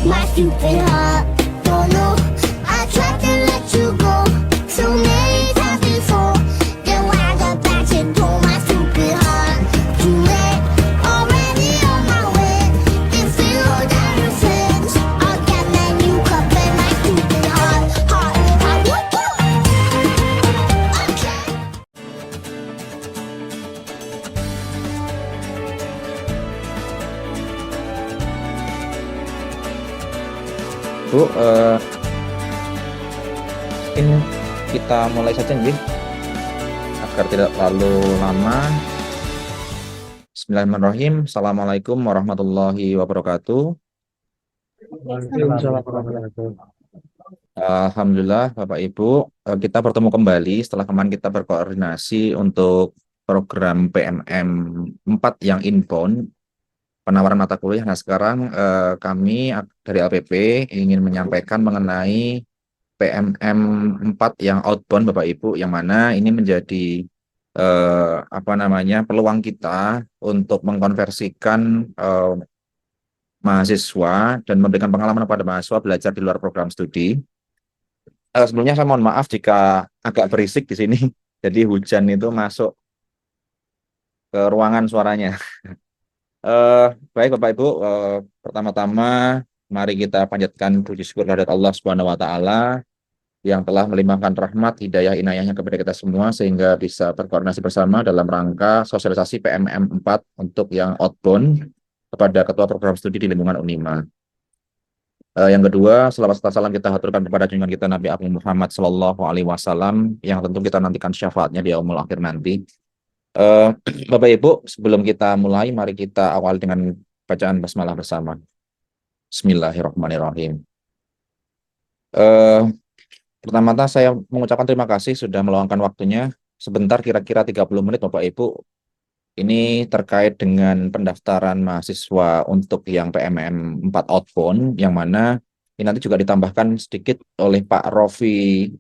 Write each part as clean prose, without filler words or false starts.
my stupid heart. Don't know, I tried to let you go so many times before. Then when I got back and told my stupid heart, too late, already on my way. If you hold down your friends, I'll get my new cup and my stupid heart, heart, okay. Bu, mungkin kita mulai saja nih, agar tidak terlalu lama. Bismillahirrahmanirrahim. Assalamualaikum warahmatullahi wabarakatuh. Alhamdulillah, Bapak Ibu, kita bertemu kembali setelah kemarin kita berkoordinasi untuk program PMM 4 yang inbound, penawaran mata kuliah. Nah, sekarang kami dari LPP ingin menyampaikan mengenai PMM 4 yang outbound, Bapak Ibu, yang mana ini menjadi peluang kita untuk mengkonversikan mahasiswa dan memberikan pengalaman kepada mahasiswa belajar di luar program studi. Sebelumnya saya mohon maaf jika agak berisik di sini. Jadi hujan itu masuk ke ruangan suaranya. Baik Bapak Ibu, pertama-tama mari kita panjatkan puji syukur kehadirat Allah Subhanahu wa taala yang telah melimpahkan rahmat, hidayah, inayahnya kepada kita semua sehingga bisa berkoordinasi bersama dalam rangka sosialisasi PMM 4 untuk yang outbound kepada Ketua Program Studi di lingkungan Unima. Yang kedua, selawat serta salam kita haturkan kepada junjungan kita Nabi Agung Muhammad Sallallahu Alaihi Wasallam yang tentu kita nantikan syafaatnya di yaumul akhir nanti. Bapak Ibu, sebelum kita mulai, mari kita awali dengan bacaan basmalah bersama. Bismillahirrahmanirrahim. Pertama-tama saya mengucapkan terima kasih sudah meluangkan waktunya sebentar, kira-kira 30 menit Bapak Ibu. Ini terkait dengan pendaftaran mahasiswa untuk yang PMM 4 outbound, yang mana ini nanti juga ditambahkan sedikit oleh Pak Rofi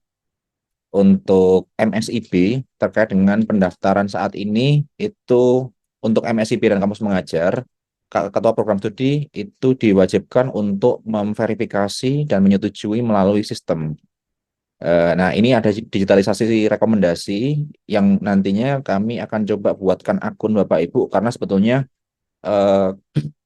untuk MSIB terkait dengan pendaftaran saat ini. Itu untuk MSIB dan kampus mengajar, Ketua Program Studi itu diwajibkan untuk memverifikasi dan menyetujui melalui sistem. Nah, ini ada digitalisasi rekomendasi yang nantinya kami akan coba buatkan akun Bapak Ibu, karena sebetulnya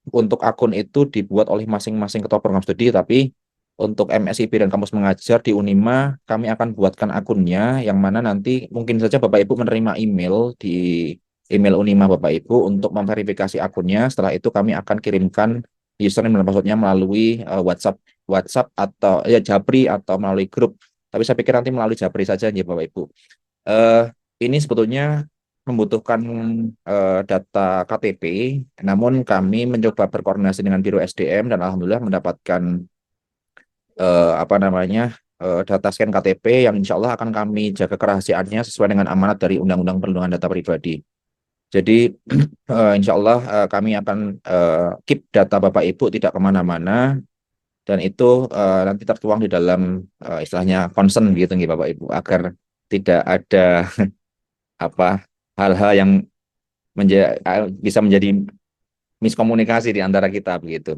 untuk akun itu dibuat oleh masing-masing ketua program studi, tapi untuk MSIB dan kampus mengajar di Unima kami akan buatkan akunnya, yang mana nanti mungkin saja Bapak Ibu menerima email di email Unima Bapak Ibu untuk memverifikasi akunnya. Setelah itu kami akan kirimkan username dan passwordnya melalui WhatsApp atau ya Japri atau melalui grup. Tapi saya pikir nanti melalui Japri saja ya Bapak Ibu. Ini sebetulnya membutuhkan data KTP, namun kami mencoba berkoordinasi dengan Biro SDM dan alhamdulillah mendapatkan data scan KTP yang insya Allah akan kami jaga kerahasiaannya sesuai dengan amanat dari Undang-Undang Perlindungan Data Pribadi. Jadi insya Allah kami akan keep data Bapak Ibu tidak kemana-mana. Dan itu nanti tertuang di dalam istilahnya concern gitu nih Bapak Ibu, agar tidak ada hal-hal yang bisa menjadi miskomunikasi di antara kita begitu.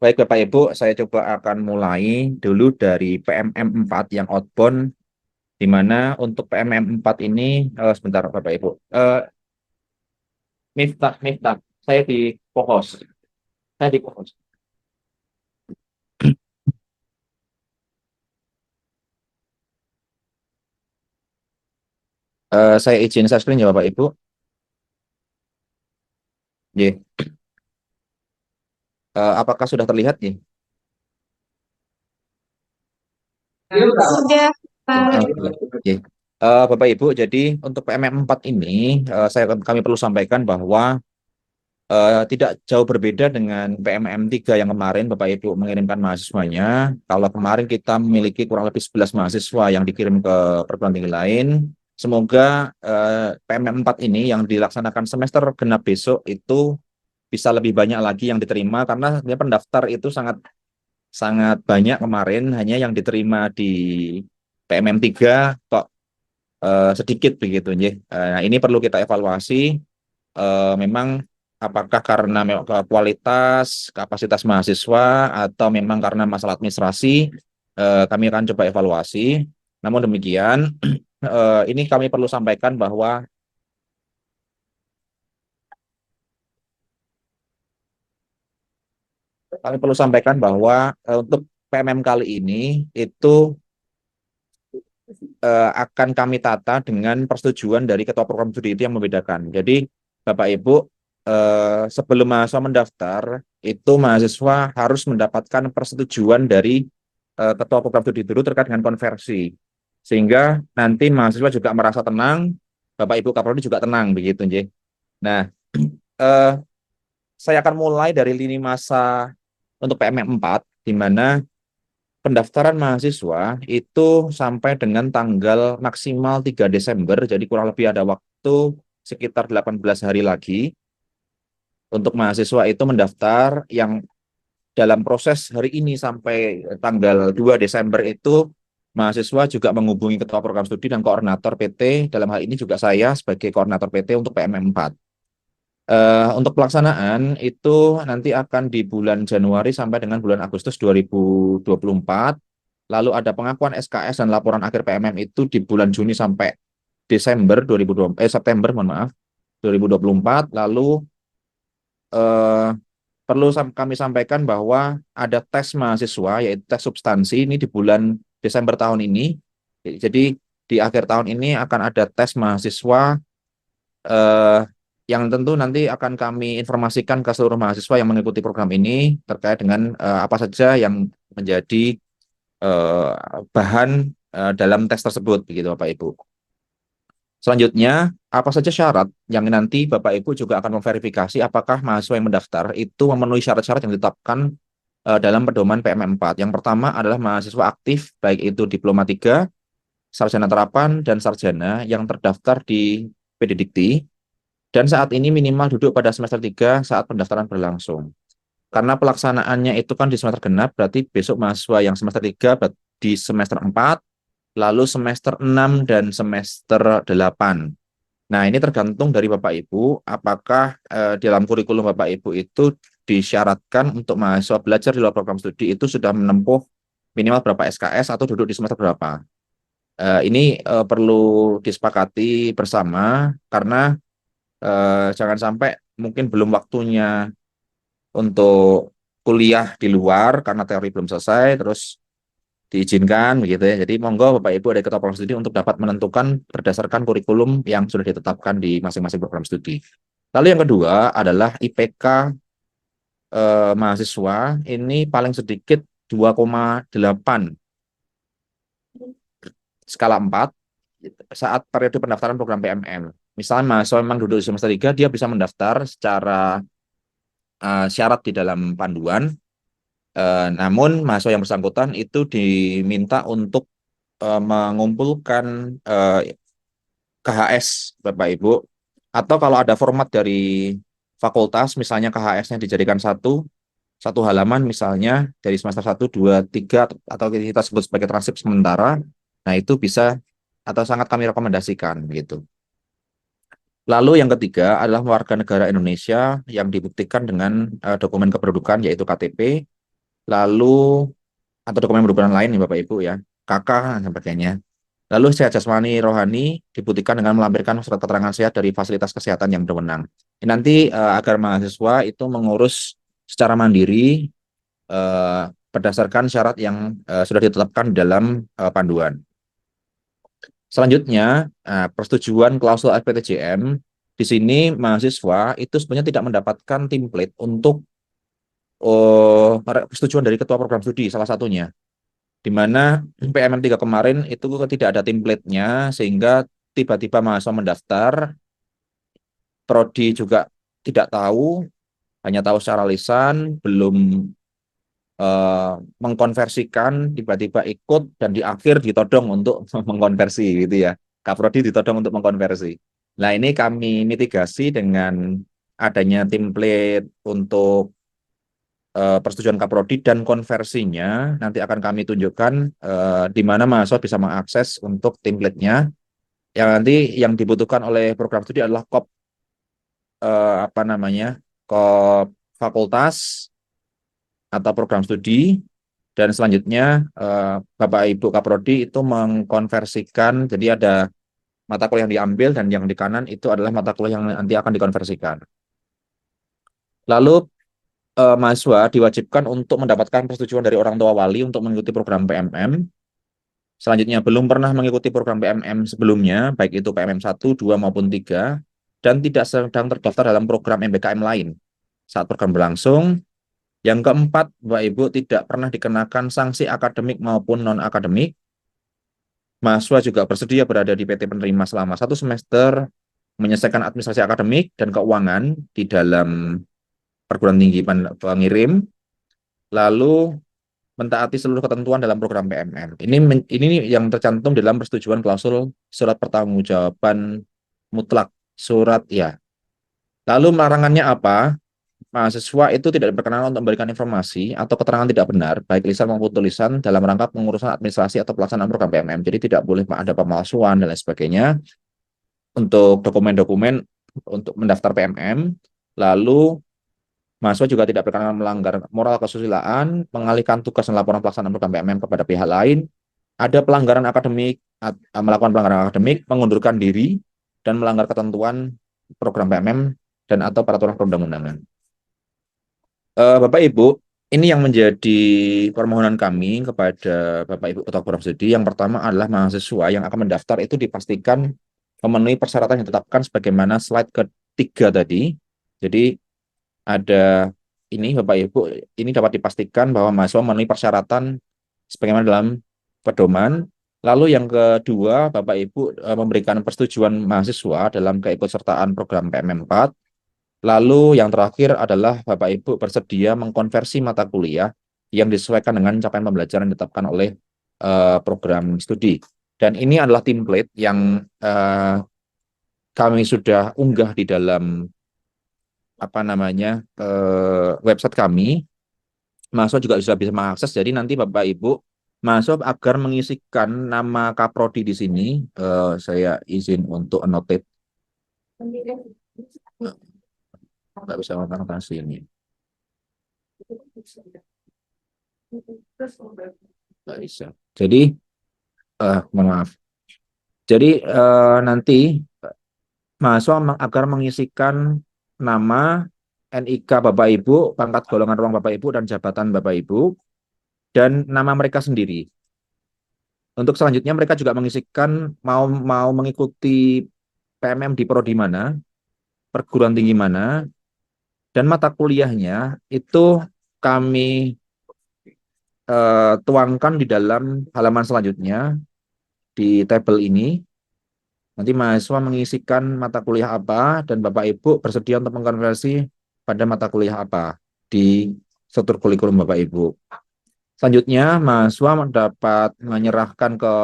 Baik Bapak Ibu, saya coba akan mulai dulu dari PMM 4 yang outbound, di mana untuk PMM 4 ini sebentar Bapak Ibu. Miftah, saya di co-host. Saya izin share screen ya Bapak Ibu. Apakah sudah terlihat nih? Sudah, Pak. Bapak Ibu, jadi untuk PMM 4 ini kami perlu sampaikan bahwa tidak jauh berbeda dengan PMM 3 yang kemarin Bapak Ibu mengirimkan mahasiswanya. Kalau kemarin kita memiliki kurang lebih 11 mahasiswa yang dikirim ke perguruan tinggi lain. Semoga PMM 4 ini yang dilaksanakan semester genap besok itu bisa lebih banyak lagi yang diterima, karena sebenarnya pendaftar itu sangat banyak kemarin, hanya yang diterima di PMM 3 kok sedikit begitu. Nah, ini perlu kita evaluasi. Memang apakah karena memang kualitas, kapasitas mahasiswa, atau memang karena masalah administrasi, kami akan coba evaluasi. Namun demikian, ini kami perlu sampaikan bahwa untuk PMM kali ini itu akan kami tata dengan persetujuan dari ketua program studi itu yang membedakan. Jadi Bapak Ibu, sebelum mahasiswa mendaftar, itu mahasiswa harus mendapatkan persetujuan dari ketua program studi dulu terkait dengan konversi. Sehingga nanti mahasiswa juga merasa tenang, Bapak Ibu Kaprodi juga tenang begitu, Nje. Nah, eh, saya akan mulai dari lini masa untuk PMM 4, di mana pendaftaran mahasiswa itu sampai dengan tanggal maksimal 3 Desember, jadi kurang lebih ada waktu sekitar 18 hari lagi untuk mahasiswa itu mendaftar. Yang dalam proses hari ini sampai tanggal 2 Desember itu mahasiswa juga menghubungi ketua program studi dan koordinator PT, dalam hal ini juga saya sebagai koordinator PT untuk PMM 4. Untuk pelaksanaan itu nanti akan di bulan Januari sampai dengan bulan Agustus 2024. Lalu ada pengakuan SKS dan laporan akhir PMM itu di bulan Juni sampai September, mohon maaf, 2024. Lalu eh, perlu kami sampaikan bahwa ada tes mahasiswa, yaitu tes substansi ini di bulan Desember tahun ini. Jadi di akhir tahun ini akan ada tes mahasiswa, eh, yang tentu nanti akan kami informasikan ke seluruh mahasiswa yang mengikuti program ini terkait dengan apa saja yang menjadi eh, bahan dalam tes tersebut, begitu Bapak Ibu. Selanjutnya, apa saja syarat yang nanti Bapak Ibu juga akan memverifikasi apakah mahasiswa yang mendaftar itu memenuhi syarat-syarat yang ditetapkan dalam pedoman PMM 4. Yang pertama adalah mahasiswa aktif, baik itu Diploma 3, Sarjana Terapan, dan Sarjana yang terdaftar di PD Dikti, dan saat ini minimal duduk pada semester 3 saat pendaftaran berlangsung. Karena pelaksanaannya itu kan di semester genap, berarti besok mahasiswa yang semester 3 di semester 4, lalu semester 6 dan semester 8. Nah, ini tergantung dari Bapak Ibu, apakah dalam kurikulum Bapak Ibu itu disyaratkan untuk mahasiswa belajar di luar program studi itu sudah menempuh minimal berapa SKS atau duduk di semester berapa. Ini perlu disepakati bersama, karena jangan sampai mungkin belum waktunya untuk kuliah di luar karena teori belum selesai, terus diizinkan begitu ya. Jadi monggo Bapak Ibu ada ketua program studi untuk dapat menentukan berdasarkan kurikulum yang sudah ditetapkan di masing-masing program studi. Lalu yang kedua adalah IPK mahasiswa ini paling sedikit 2,8 skala 4 saat periode pendaftaran program PMM. Misalnya mahasiswa memang duduk di semester 3, dia bisa mendaftar secara syarat di dalam panduan. Namun mahasiswa yang bersangkutan itu diminta untuk mengumpulkan KHS Bapak Ibu, atau kalau ada format dari fakultas misalnya KHS-nya dijadikan satu halaman misalnya dari semester 1, 2, 3 atau kita sebut sebagai transkrip sementara. Nah, itu bisa atau sangat kami rekomendasikan begitu. Lalu yang ketiga adalah warga negara Indonesia yang dibuktikan dengan dokumen kependudukan yaitu KTP, lalu atau dokumen kependudukan lain nih Bapak Ibu ya, KK dan sebagainya. Lalu sehat jasmani rohani dibuktikan dengan melampirkan surat keterangan sehat dari fasilitas kesehatan yang berwenang. Ini nanti agar mahasiswa itu mengurus secara mandiri berdasarkan syarat yang sudah ditetapkan dalam panduan. Selanjutnya, persetujuan klausul SPTJM. Di sini mahasiswa itu sebenarnya tidak mendapatkan template untuk persetujuan dari ketua program studi salah satunya, di mana PMM 3 kemarin itu tidak ada template-nya, sehingga tiba-tiba mahasiswa mendaftar, prodi juga tidak tahu, hanya tahu secara lisan, belum mengkonversikan, tiba-tiba ikut dan di akhir ditodong untuk mengkonversi gitu ya. Kaprodi ditodong untuk mengkonversi. Nah, ini kami mitigasi dengan adanya template untuk persetujuan Kaprodi, dan konversinya nanti akan kami tunjukkan di mana mahasiswa bisa mengakses untuk template-nya. Yang nanti yang dibutuhkan oleh program studi adalah apa namanya, ke fakultas atau program studi, dan selanjutnya Bapak Ibu Kaprodi itu mengkonversikan, jadi ada mata kuliah yang diambil dan yang di kanan itu adalah mata kuliah yang nanti akan dikonversikan. Lalu mahasiswa diwajibkan untuk mendapatkan persetujuan dari orang tua wali untuk mengikuti program PMM. Selanjutnya, belum pernah mengikuti program PMM sebelumnya, baik itu PMM 1, 2, maupun 3, dan tidak sedang terdaftar dalam program MBKM lain saat program berlangsung. Yang keempat, Bapak Ibu tidak pernah dikenakan sanksi akademik maupun non-akademik. Mahasiswa juga bersedia berada di PT penerima selama 1 semester, menyelesaikan administrasi akademik dan keuangan di dalam perguruan tinggi pengirim, lalu mentaati seluruh ketentuan dalam program PMM. Ini yang tercantum dalam persetujuan klausul surat pertanggungjawaban mutlak, surat ya. Lalu larangannya apa? Mahasiswa itu tidak berkenan untuk memberikan informasi atau keterangan tidak benar, baik lisan maupun tulisan, dalam rangka pengurusan administrasi atau pelaksanaan program PMM. Jadi tidak boleh ada pemalsuan dan lain sebagainya untuk dokumen-dokumen untuk mendaftar PMM. Lalu mahasiswa juga tidak berkenan melanggar moral kesusilaan, mengalihkan tugas dan laporan pelaksanaan program PMM kepada pihak lain, ada pelanggaran akademik, melakukan pelanggaran akademik, mengundurkan diri, dan melanggar ketentuan program PMM dan atau peraturan perundang-undangan. Bapak Ibu, ini yang menjadi permohonan kami kepada Bapak Ibu Ketua Program Studi. Yang pertama adalah mahasiswa yang akan mendaftar itu dipastikan memenuhi persyaratan yang ditetapkan sebagaimana slide ketiga tadi. Jadi ada ini Bapak Ibu, ini dapat dipastikan bahwa mahasiswa memenuhi persyaratan sebagaimana dalam pedoman. Lalu yang kedua, Bapak Ibu memberikan persetujuan mahasiswa dalam keikutsertaan program PMM 4. Lalu yang terakhir adalah Bapak Ibu bersedia mengkonversi mata kuliah yang disesuaikan dengan capaian pembelajaran yang ditetapkan oleh program studi. Dan ini adalah template yang kami sudah unggah di dalam website kami. Mahasiswa juga sudah bisa mengakses. Jadi nanti Bapak Ibu mahasiswa agar mengisikan nama Kaprodi di sini, saya izin untuk annotate. Nggak bisa notasi ini. Nggak bisa. Jadi, mohon maaf. Jadi nanti mahasiswa agar mengisikan nama, NIK Bapak Ibu, pangkat golongan ruang Bapak Ibu, dan jabatan Bapak Ibu, dan nama mereka sendiri. Untuk selanjutnya mereka juga mengisikan mau mengikuti PMM di prodi mana, perguruan tinggi mana, dan mata kuliahnya itu kami tuangkan di dalam halaman selanjutnya di tabel ini. Nanti mahasiswa mengisikan mata kuliah apa dan Bapak Ibu bersedia untuk mengkonversi pada mata kuliah apa di struktur kurikulum Bapak Ibu. Selanjutnya mahasiswa dapat menyerahkan ke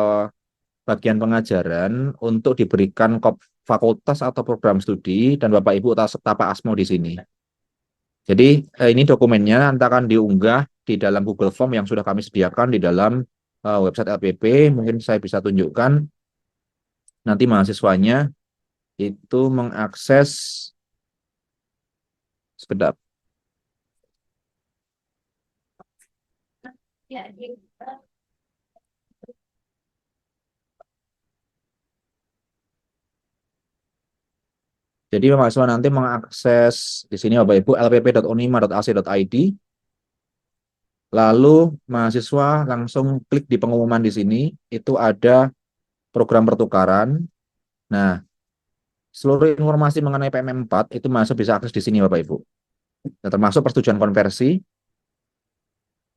bagian pengajaran untuk diberikan fakultas atau program studi dan Bapak Ibu tapa asmo di sini. Jadi ini dokumennya nanti akan diunggah di dalam Google Form yang sudah kami sediakan di dalam website LPP. Mungkin saya bisa tunjukkan. Nanti mahasiswanya itu mengakses sekedap. Jadi mahasiswa nanti mengakses di sini Bapak Ibu lpp.unima.ac.id. Lalu mahasiswa langsung klik di pengumuman di sini, itu ada program pertukaran. Nah, seluruh informasi mengenai PMM 4 itu mahasiswa bisa akses di sini Bapak Ibu. Nah, termasuk persetujuan konversi.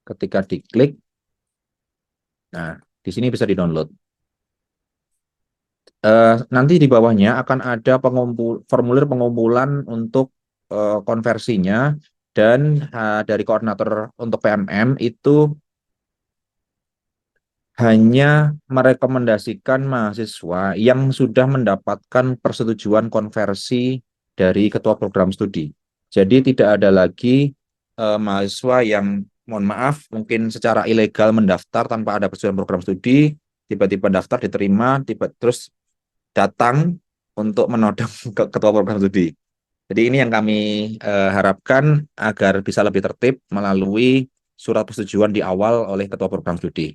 Ketika diklik, nah di sini bisa di-download. Nanti di bawahnya akan ada formulir pengumpulan untuk konversinya, dan dari koordinator untuk PMM itu hanya merekomendasikan mahasiswa yang sudah mendapatkan persetujuan konversi dari ketua program studi. Jadi tidak ada lagi mahasiswa yang, mohon maaf, mungkin secara ilegal mendaftar tanpa ada persetujuan program studi, tiba-tiba daftar diterima, terus datang untuk menodong ke ketua program studi. Jadi ini yang kami harapkan agar bisa lebih tertib melalui surat persetujuan di awal oleh Ketua Program Studi.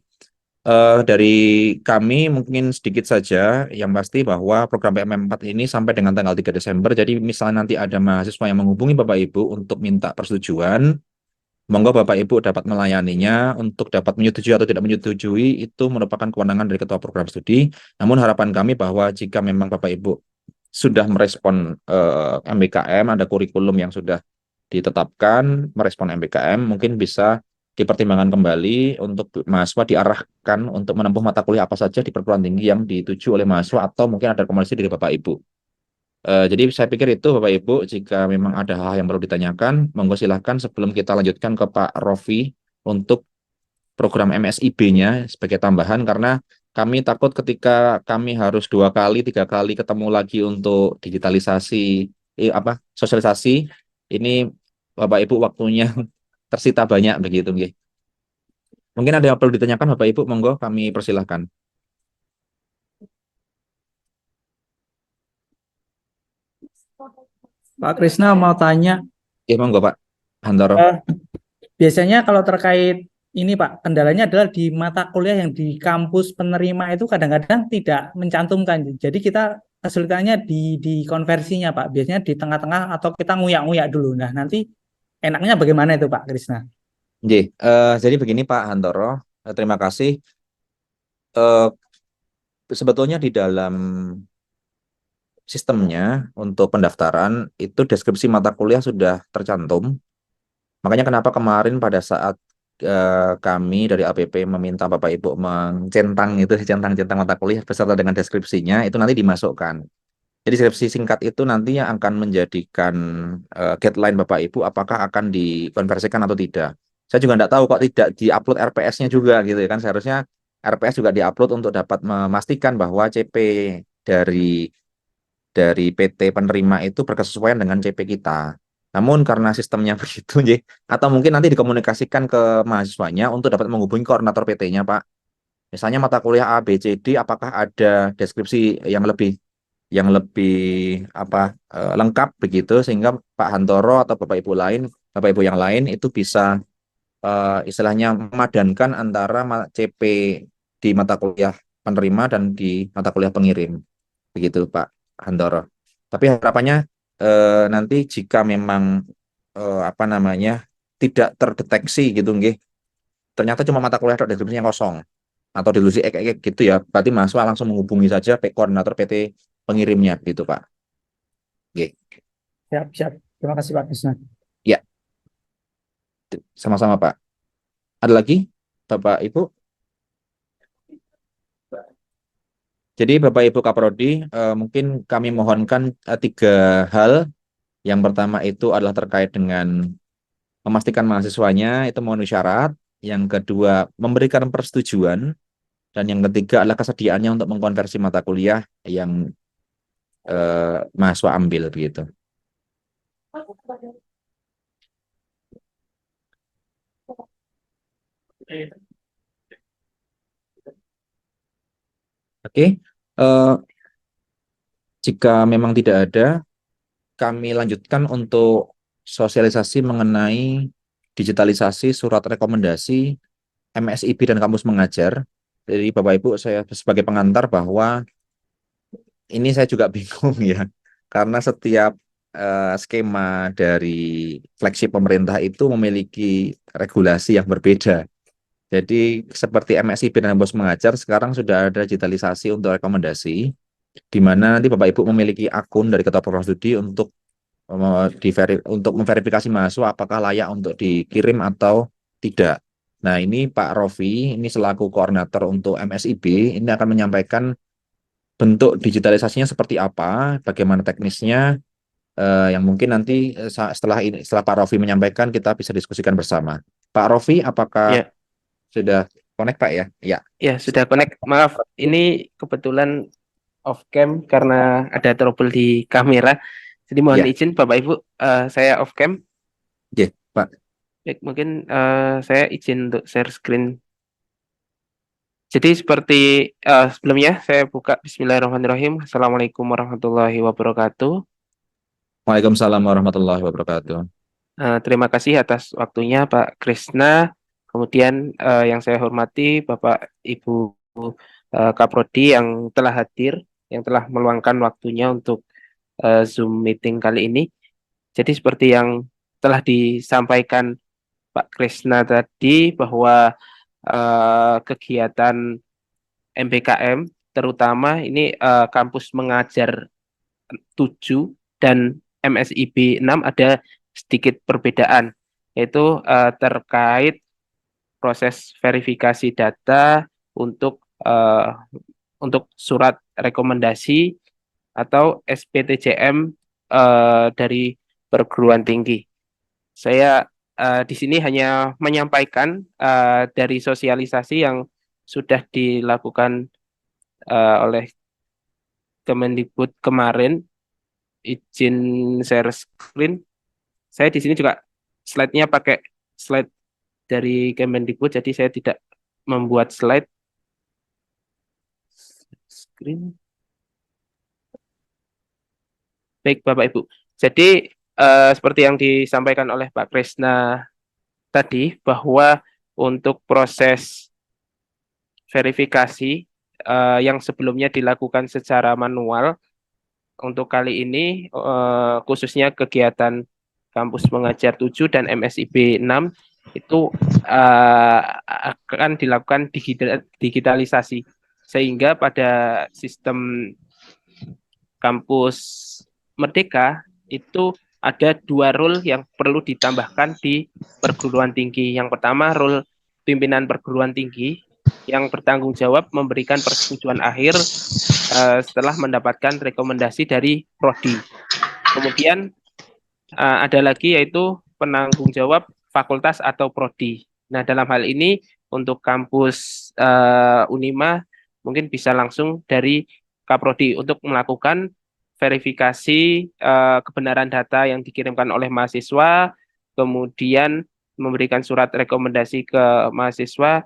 Dari kami mungkin sedikit saja, yang pasti bahwa program PMM 4 ini sampai dengan tanggal 3 Desember, jadi misalnya nanti ada mahasiswa yang menghubungi Bapak Ibu untuk minta persetujuan, monggo Bapak Ibu dapat melayaninya. Untuk dapat menyetujui atau tidak menyetujui itu merupakan kewenangan dari Ketua Program Studi. Namun harapan kami bahwa jika memang Bapak Ibu sudah merespon MBKM, ada kurikulum yang sudah ditetapkan, merespon MBKM, mungkin bisa dipertimbangkan kembali untuk mahasiswa diarahkan untuk menempuh mata kuliah apa saja di perguruan tinggi yang dituju oleh mahasiswa, atau mungkin ada rekomendasi dari Bapak Ibu. Jadi saya pikir itu Bapak Ibu, jika memang ada hal yang perlu ditanyakan, monggo silahkan sebelum kita lanjutkan ke Pak Rofi untuk program MSIB-nya sebagai tambahan, karena kami takut ketika kami harus 2 kali, 3 kali ketemu lagi untuk digitalisasi, sosialisasi, ini Bapak Ibu waktunya tersita banyak begitu, nggih. Mungkin ada yang perlu ditanyakan Bapak Ibu, monggo kami persilahkan. Pak Krisna mau tanya, Ya, monggo Pak Hantoro. eh, biasanya kalau terkait ini Pak, kendalanya adalah di mata kuliah yang di kampus penerima itu kadang-kadang tidak mencantumkan. Jadi kita kesulitannya di konversinya Pak. Biasanya di tengah-tengah atau kita nguyak-nguyak dulu. Nah, nanti enaknya bagaimana itu Pak Krisna? Nggih, jadi begini Pak Hantoro, terima kasih. Sebetulnya di dalam sistemnya untuk pendaftaran itu deskripsi mata kuliah sudah tercantum. Makanya kenapa kemarin pada saat kami dari APP meminta Bapak Ibu mencentang itu, centang-centang mata kuliah beserta dengan deskripsinya, itu nanti dimasukkan. Jadi deskripsi singkat itu nantinya akan menjadikan guideline Bapak Ibu apakah akan dikonversikan atau tidak. Saya juga tidak tahu kok tidak diupload RPS-nya juga gitu ya kan. Seharusnya RPS juga diupload untuk dapat memastikan bahwa CP dari PT penerima itu berkesesuaian dengan CP kita. Namun karena sistemnya begitu, atau mungkin nanti dikomunikasikan ke mahasiswanya untuk dapat menghubungi koordinator PT-nya, Pak. Misalnya mata kuliah A, B, C, D, apakah ada deskripsi yang lebih lengkap begitu, sehingga Pak Hantoro atau Bapak Ibu yang lain itu bisa istilahnya memadankan antara CP di mata kuliah penerima dan di mata kuliah pengirim. Begitu Pak Hantoro. Tapi harapannya nanti jika memang tidak terdeteksi gitu nggih, ternyata cuma mata kuliah deskripsinya kosong atau delusi gitu ya, berarti mahasiswa langsung menghubungi saja koordinator PT pengirimnya gitu Pak. Oke. Siap, siap. Terima kasih Pak Krisna. Ya, sama-sama Pak. Ada lagi Bapak Ibu? Jadi Bapak Ibu Kaprodi, mungkin kami mohonkan 3 hal. Yang pertama itu adalah terkait dengan memastikan mahasiswanya itu memenuhi syarat. Yang kedua, memberikan persetujuan. Dan yang ketiga adalah kesediaannya untuk mengkonversi mata kuliah yang mahasiswa ambil begitu. Oke, jika memang tidak ada, kami lanjutkan untuk sosialisasi mengenai digitalisasi surat rekomendasi MSIB dan kampus mengajar. Jadi Bapak Ibu, saya sebagai pengantar bahwa ini saya juga bingung ya, karena setiap skema dari flagship pemerintah itu memiliki regulasi yang berbeda. Jadi seperti MSIB dan kampus mengajar sekarang sudah ada digitalisasi untuk rekomendasi, di mana nanti Bapak Ibu memiliki akun dari Ketua Program Studi untuk untuk memverifikasi mahasiswa apakah layak untuk dikirim atau tidak. Nah, ini Pak Rofi, ini selaku koordinator untuk MSIB, ini akan menyampaikan bentuk digitalisasinya seperti apa, bagaimana teknisnya, yang mungkin nanti setelah Pak Rofi menyampaikan kita bisa diskusikan bersama. Pak Rofi, apakah Ya, sudah connect Pak ya? Ya. ya sudah connect. Maaf, ini kebetulan off cam karena ada trouble di kamera. Jadi mohon Ya, izin Bapak Ibu, saya off cam. ya, Pak. Baik, mungkin saya izin untuk share screen. Jadi seperti sebelumnya saya buka Bismillahirrahmanirrahim. Assalamualaikum warahmatullahi wabarakatuh. Waalaikumsalam warahmatullahi wabarakatuh. Terima kasih atas waktunya Pak Krisna. Kemudian yang saya hormati Bapak Ibu Kaprodi yang telah hadir, yang telah meluangkan waktunya untuk Zoom meeting kali ini. Jadi seperti yang telah disampaikan Pak Krisna tadi bahwa kegiatan MBKM terutama ini kampus mengajar 7 dan MSIB 6 ada sedikit perbedaan, yaitu terkait proses verifikasi data eh, untuk surat rekomendasi atau SPTJM dari perguruan tinggi. Saya di sini hanya menyampaikan dari sosialisasi yang sudah dilakukan oleh Kemendikbud kemarin. Izin share screen. Saya di sini juga slide-nya pakai slide dari Kemendikbud, jadi saya tidak membuat slide. Screen. Baik, Bapak Ibu. Jadi seperti yang disampaikan oleh Pak Krisna tadi, bahwa untuk proses verifikasi yang sebelumnya dilakukan secara manual, untuk kali ini khususnya kegiatan kampus mengajar 7 dan MSIB 6 itu akan dilakukan digitalisasi, sehingga pada sistem kampus Merdeka itu ada 2 role yang perlu ditambahkan di perguruan tinggi. Yang pertama, role pimpinan perguruan tinggi yang bertanggung jawab memberikan persetujuan akhir setelah mendapatkan rekomendasi dari prodi. Kemudian ada lagi yaitu penanggung jawab fakultas atau prodi. Nah, dalam hal ini untuk kampus Unima mungkin bisa langsung dari Kaprodi untuk melakukan verifikasi kebenaran data yang dikirimkan oleh mahasiswa, kemudian memberikan surat rekomendasi ke mahasiswa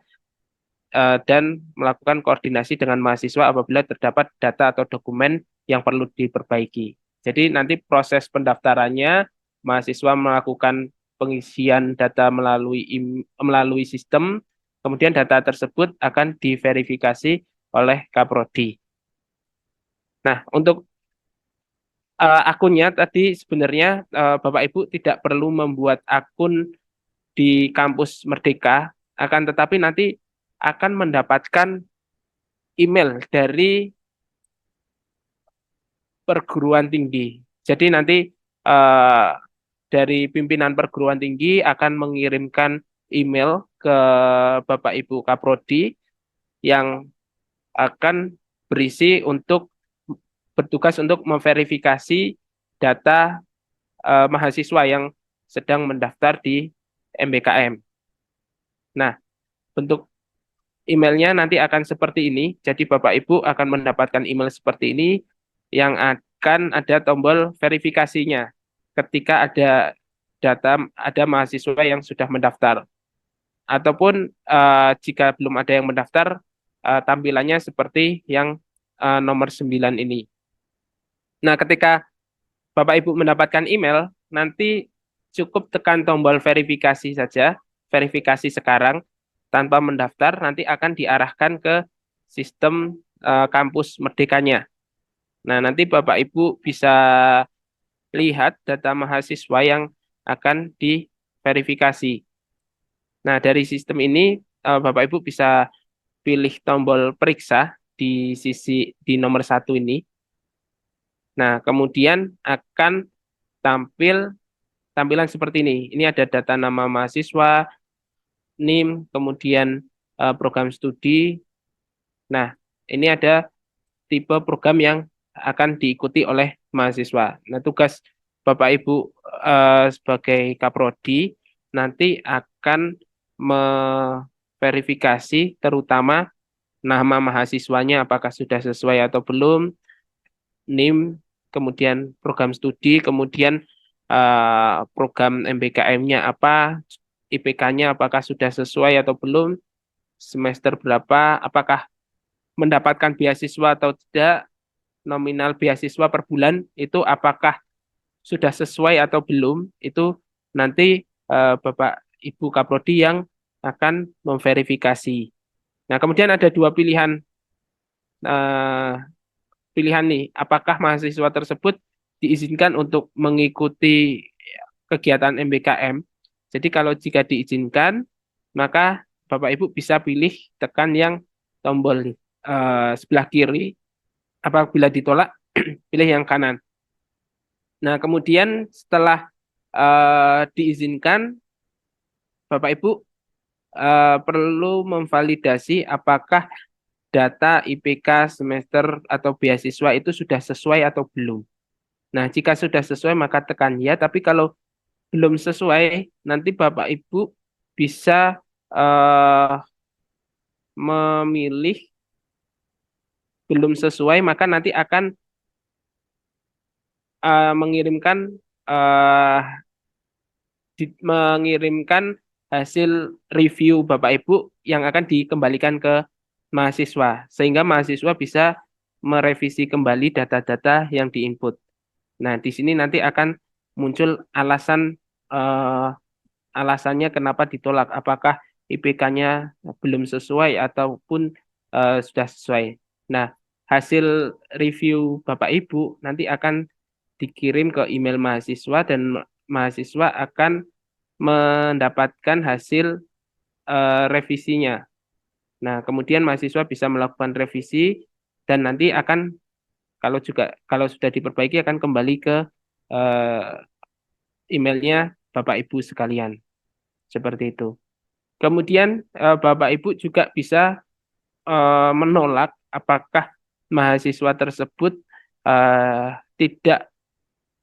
dan melakukan koordinasi dengan mahasiswa apabila terdapat data atau dokumen yang perlu diperbaiki. Jadi nanti proses pendaftarannya, mahasiswa melakukan pengisian data melalui sistem, kemudian data tersebut akan diverifikasi oleh Kaprodi. Nah, untuk akunnya tadi sebenarnya Bapak Ibu tidak perlu membuat akun di kampus Merdeka, akan tetapi nanti akan mendapatkan email dari perguruan tinggi. Jadi nanti dari pimpinan perguruan tinggi akan mengirimkan email ke Bapak Ibu Kaprodi yang akan berisi untuk bertugas untuk memverifikasi data mahasiswa yang sedang mendaftar di MBKM. Nah, bentuk emailnya nanti akan seperti ini. Jadi Bapak Ibu akan mendapatkan email seperti ini yang akan ada tombol verifikasinya ketika ada data, ada mahasiswa yang sudah mendaftar. Ataupun jika belum ada yang mendaftar, tampilannya seperti yang nomor 9 ini. Nah, ketika Bapak Ibu mendapatkan email, nanti cukup tekan tombol verifikasi saja, verifikasi sekarang, tanpa mendaftar, nanti akan diarahkan ke sistem kampus Merdekanya. Nah, nanti Bapak Ibu bisa lihat data mahasiswa yang akan diverifikasi. Nah, dari sistem ini Bapak Ibu bisa pilih tombol periksa di nomor 1 ini. Nah, kemudian akan tampilan seperti ini. Ini ada data nama mahasiswa, NIM, kemudian program studi. Nah, ini ada tipe program yang akan diikuti oleh mahasiswa. Nah, tugas Bapak Ibu sebagai Kaprodi nanti akan memverifikasi terutama nama mahasiswanya apakah sudah sesuai atau belum, NIM, kemudian program studi, kemudian program MBKM-nya apa, IPK-nya apakah sudah sesuai atau belum, semester berapa, apakah mendapatkan beasiswa atau tidak, nominal beasiswa per bulan itu apakah sudah sesuai atau belum, itu nanti Bapak Ibu Kaprodi yang akan memverifikasi. Nah, kemudian ada dua pilihan eh, pilihan nih, apakah mahasiswa tersebut diizinkan untuk mengikuti kegiatan MBKM. Jadi kalau jika diizinkan, maka Bapak Ibu bisa pilih tekan yang tombol sebelah kiri. Apabila ditolak, pilih yang kanan. Nah, kemudian setelah diizinkan, Bapak Ibu perlu memvalidasi apakah data IPK semester atau beasiswa itu sudah sesuai atau belum. Nah, jika sudah sesuai maka tekan ya, tapi kalau belum sesuai, nanti Bapak Ibu bisa eh, memilih belum sesuai, maka nanti akan mengirimkan eh, mengirimkan hasil review Bapak Ibu yang akan dikembalikan ke mahasiswa, sehingga mahasiswa bisa merevisi kembali data-data yang diinput. Nah, di sini nanti akan muncul alasannya kenapa ditolak, apakah IPK-nya belum sesuai ataupun sudah sesuai. Nah, hasil review Bapak Ibu nanti akan dikirim ke email mahasiswa dan mahasiswa akan mendapatkan hasil revisinya. Nah, kemudian mahasiswa bisa melakukan revisi dan nanti akan kalau sudah diperbaiki akan kembali ke eh, emailnya Bapak Ibu sekalian. Seperti itu. Kemudian Bapak Ibu juga bisa menolak apakah mahasiswa tersebut tidak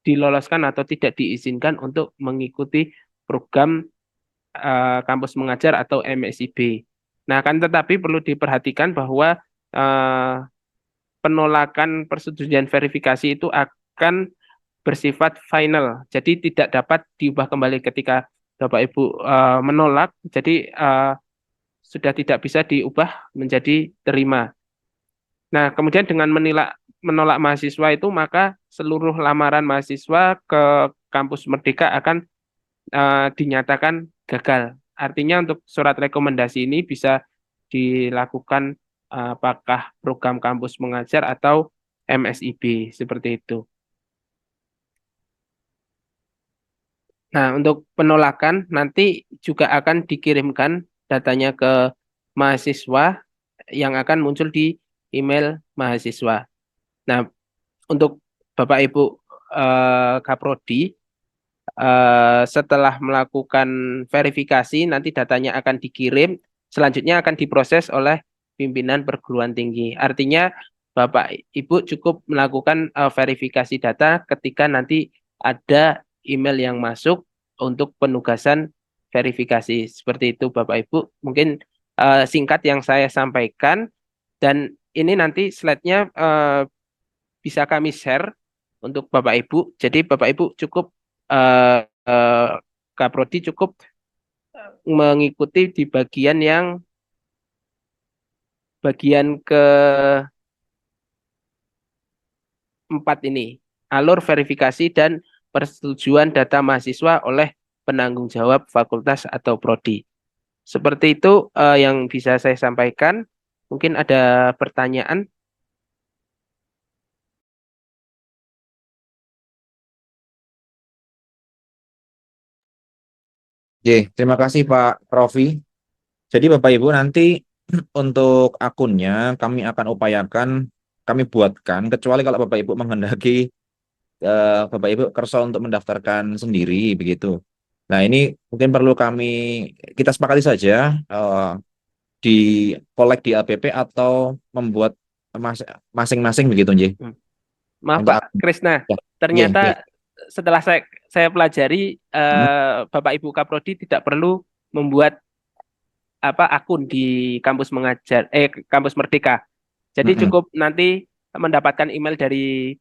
diloloskan atau tidak diizinkan untuk mengikuti program kampus mengajar atau MSIB. Nah, kan tetapi perlu diperhatikan bahwa penolakan persetujuan verifikasi itu akan bersifat final. Jadi tidak dapat diubah kembali ketika Bapak Ibu menolak. Jadi sudah tidak bisa diubah menjadi terima. Nah, kemudian dengan menolak mahasiswa itu, maka seluruh lamaran mahasiswa ke kampus Merdeka akan dinyatakan gagal. Artinya untuk surat rekomendasi ini bisa dilakukan apakah program kampus mengajar atau MSIB, seperti itu. Nah, untuk penolakan nanti juga akan dikirimkan datanya ke mahasiswa yang akan muncul di email mahasiswa. Nah, untuk Bapak Ibu Kaprodi, setelah melakukan verifikasi, nanti datanya akan dikirim, selanjutnya akan diproses oleh pimpinan perguruan tinggi. Artinya, Bapak Ibu cukup melakukan verifikasi data ketika nanti ada email yang masuk untuk penugasan verifikasi. Seperti itu, Bapak Ibu. Mungkin singkat yang saya sampaikan, dan ini nanti slide-nya bisa kami share untuk Bapak Ibu. Jadi Bapak Ibu cukup Kaprodi cukup mengikuti di bagian keempat ini, alur verifikasi dan persetujuan data mahasiswa oleh penanggung jawab fakultas atau prodi. Seperti itu yang bisa saya sampaikan. Mungkin ada pertanyaan. Oke, terima kasih Pak Rofi. Jadi Bapak Ibu nanti untuk akunnya kami akan upayakan kami buatkan, kecuali kalau Bapak Ibu menghendaki Bapak Ibu kersa untuk mendaftarkan sendiri begitu. Nah, ini mungkin perlu kita sepakati saja di collect di LPP atau membuat masing-masing begitu, Nji. Maaf Untuk Pak Krisna, ya, ternyata setelah saya pelajari Bapak Ibu Kaprodi tidak perlu membuat akun di kampus mengajar kampus Merdeka. Jadi cukup nanti mendapatkan email dari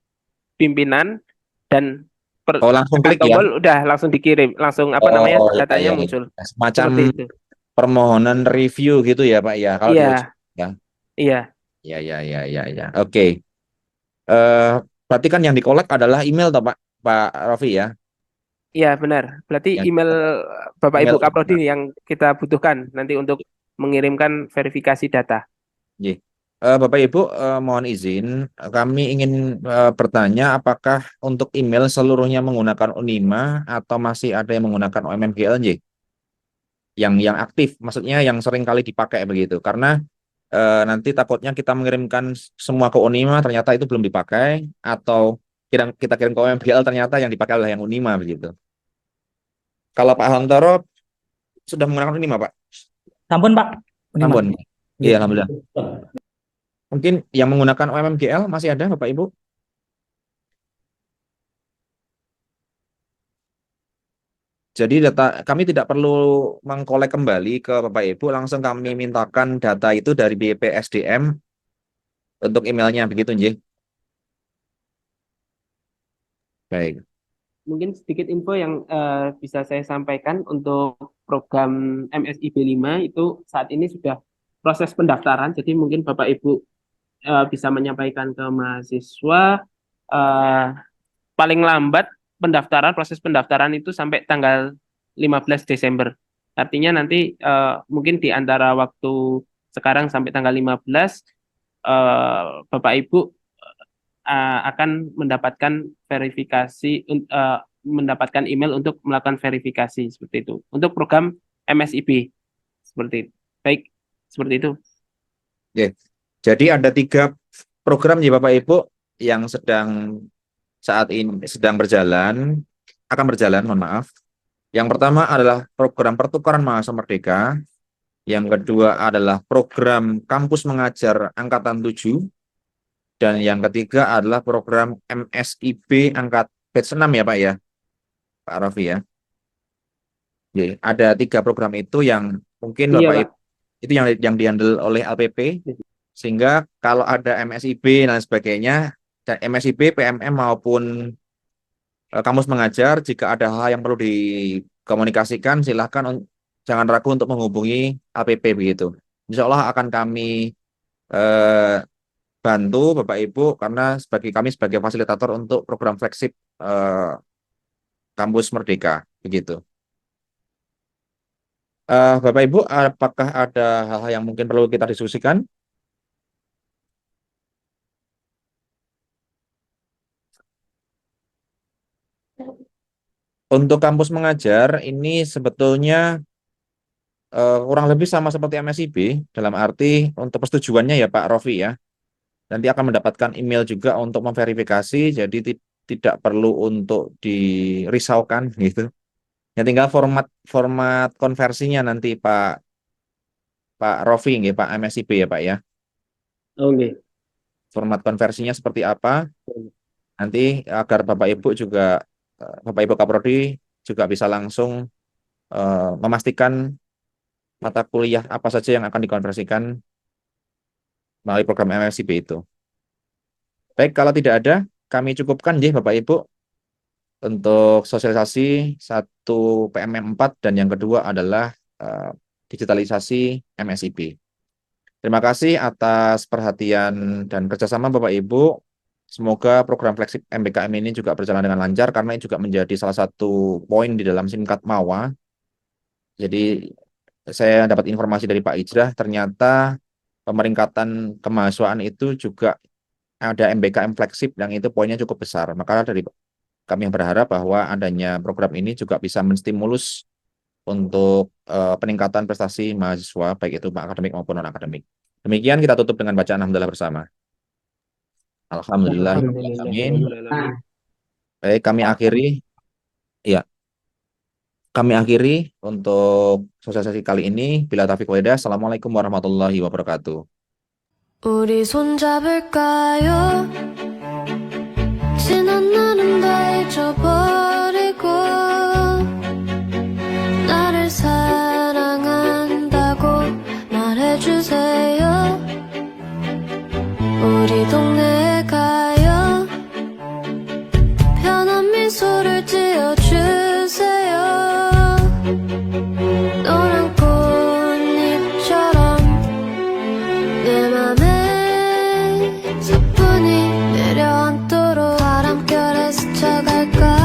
pimpinan dan langsung klik ya. tombol udah langsung dikirim, langsung datanya muncul. Semacam Seperti itu. permohonan review gitu ya Pak ya, kalau Iya. ya. Iya. Ya. Oke. Berarti kan yang di-collect adalah email toh Pak. Pak Rofi ya. Iya, benar. Berarti Yang email Bapak email Ibu Kaprodi yang kita butuhkan nanti untuk mengirimkan verifikasi data. J. Bapak Ibu, mohon izin, kami ingin bertanya apakah untuk email seluruhnya menggunakan Unima atau masih ada yang menggunakan OMMGL, J? Yang aktif, maksudnya yang sering kali dipakai begitu. Karena nanti takutnya kita mengirimkan semua ke Unima ternyata itu belum dipakai, atau kita kirim ke OMMGL ternyata yang dipakai adalah yang Unima begitu. Kalau Pak Hantoro sudah menggunakan Unima, Pak? Sampun Pak. Unima. Ampun. Nggih. Iya, alhamdulillah. Mungkin yang menggunakan OMMGL masih ada, Bapak Ibu? Jadi data kami tidak perlu mengkolek kembali ke Bapak Ibu, langsung kami mintakan data itu dari BPSDM untuk emailnya, begitu, Nji? Baik. Mungkin sedikit info yang bisa saya sampaikan untuk program MSIB 5 itu saat ini sudah proses pendaftaran. Jadi mungkin Bapak Ibu bisa menyampaikan ke mahasiswa paling lambat proses pendaftaran itu sampai tanggal 15 Desember. Artinya nanti mungkin di antara waktu sekarang sampai tanggal 15 Bapak Ibu akan mendapatkan verifikasi, mendapatkan email untuk melakukan verifikasi seperti itu. Untuk program MSIB seperti itu. Baik, seperti itu. Oke. Jadi ada 3 program ya Bapak Ibu yang saat ini sedang akan berjalan, mohon maaf. Yang pertama adalah program pertukaran mahasiswa merdeka. Yang kedua adalah program kampus mengajar angkatan 7. Dan yang ketiga adalah program MSIB batch 6 ya Pak ya, Pak Rofi ya. Jadi, ada 3 program itu yang mungkin Iya, Bapak Pak. Ibu itu yang dihandle oleh LPP, sehingga kalau ada MSIB dan sebagainya, dan MSIB, PMM maupun kampus mengajar, jika ada hal yang perlu dikomunikasikan, silahkan jangan ragu untuk menghubungi LPP begitu. Insya Allah akan kami bantu Bapak Ibu karena kami sebagai fasilitator untuk program flagship kampus Merdeka begitu. Bapak Ibu, apakah ada hal-hal yang mungkin perlu kita diskusikan? Untuk kampus mengajar ini sebetulnya kurang lebih sama seperti MSIB, dalam arti untuk persetujuannya ya Pak Rofi ya. Nanti akan mendapatkan email juga untuk memverifikasi, jadi tidak perlu untuk dirisaukan gitu. Ya tinggal format konversinya nanti Pak Rofi ya, Pak MSIB ya Pak ya. Oke. Format konversinya seperti apa? Nanti agar Bapak Ibu Kaprodi juga bisa langsung memastikan mata kuliah apa saja yang akan dikonversikan melalui program MSIB itu. Baik, kalau tidak ada, kami cukupkan ya Bapak Ibu untuk sosialisasi 1 PMM 4 dan yang kedua adalah digitalisasi MSIB. Terima kasih atas perhatian dan kerjasama Bapak Ibu. Semoga program flagship MBKM ini juga berjalan dengan lancar karena ini juga menjadi salah satu poin di dalam SIMKAD MAWA. Jadi saya dapat informasi dari Pak Ijrah, ternyata pemeringkatan kemahasiswaan itu juga ada MBKM flagship yang itu poinnya cukup besar. Maka dari kami berharap bahwa adanya program ini juga bisa menstimulus untuk peningkatan prestasi mahasiswa, baik itu akademik maupun non-akademik. Demikian kita tutup dengan bacaan alhamdulillah bersama. Alhamdulillah. Amin. Baik, kami akhiri untuk sosialisasi kali ini. Bila taufiq wal hidayah. Assalamualaikum warahmatullahi wabarakatuh. 우리 손잡을까요? 지난 날은 다 잊어버리고 나를 사랑한다고 말해주세요. 우리 동네에 가요. 편한 미소를 지어주세요. 노란 꽃잎처럼 내 맘에 서뿐히 내려앉도록 바람결에 스쳐갈까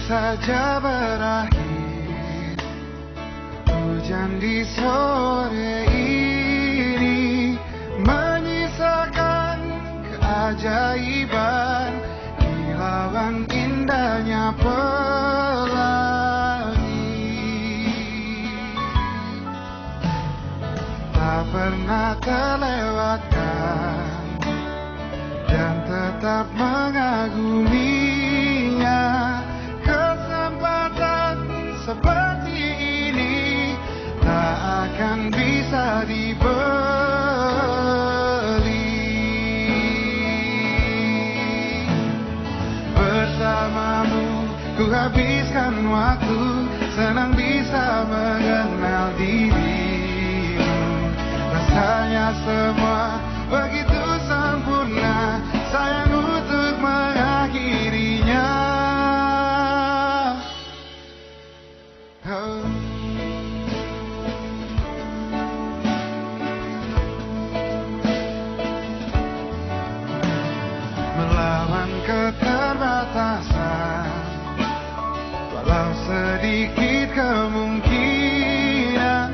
saja berakhir. Hujan di sore ini menyisakan keajaiban, kilauan indahnya pelangi. Tak pernah terlewatkan dan tetap mengaguminya. Kesempatan seperti ini tak akan bisa dibeli. Bersamamu ku habiskan waktu, senang bisa mengenal dirimu. Rasanya semua begitu sempurna, sayang untuk mengakhirinya. Oh. Melawan keterbatasan, walau sedikit kemungkinan,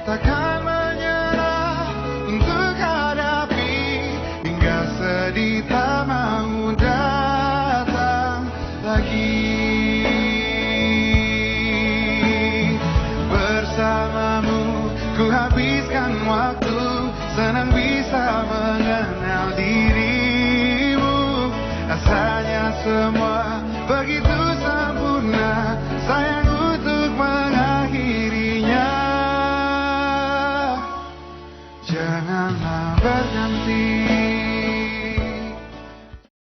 takkan menyerah untuk hadapi hingga sedih tak mau datang lagi. Bersamamu ku habiskan waktu, senang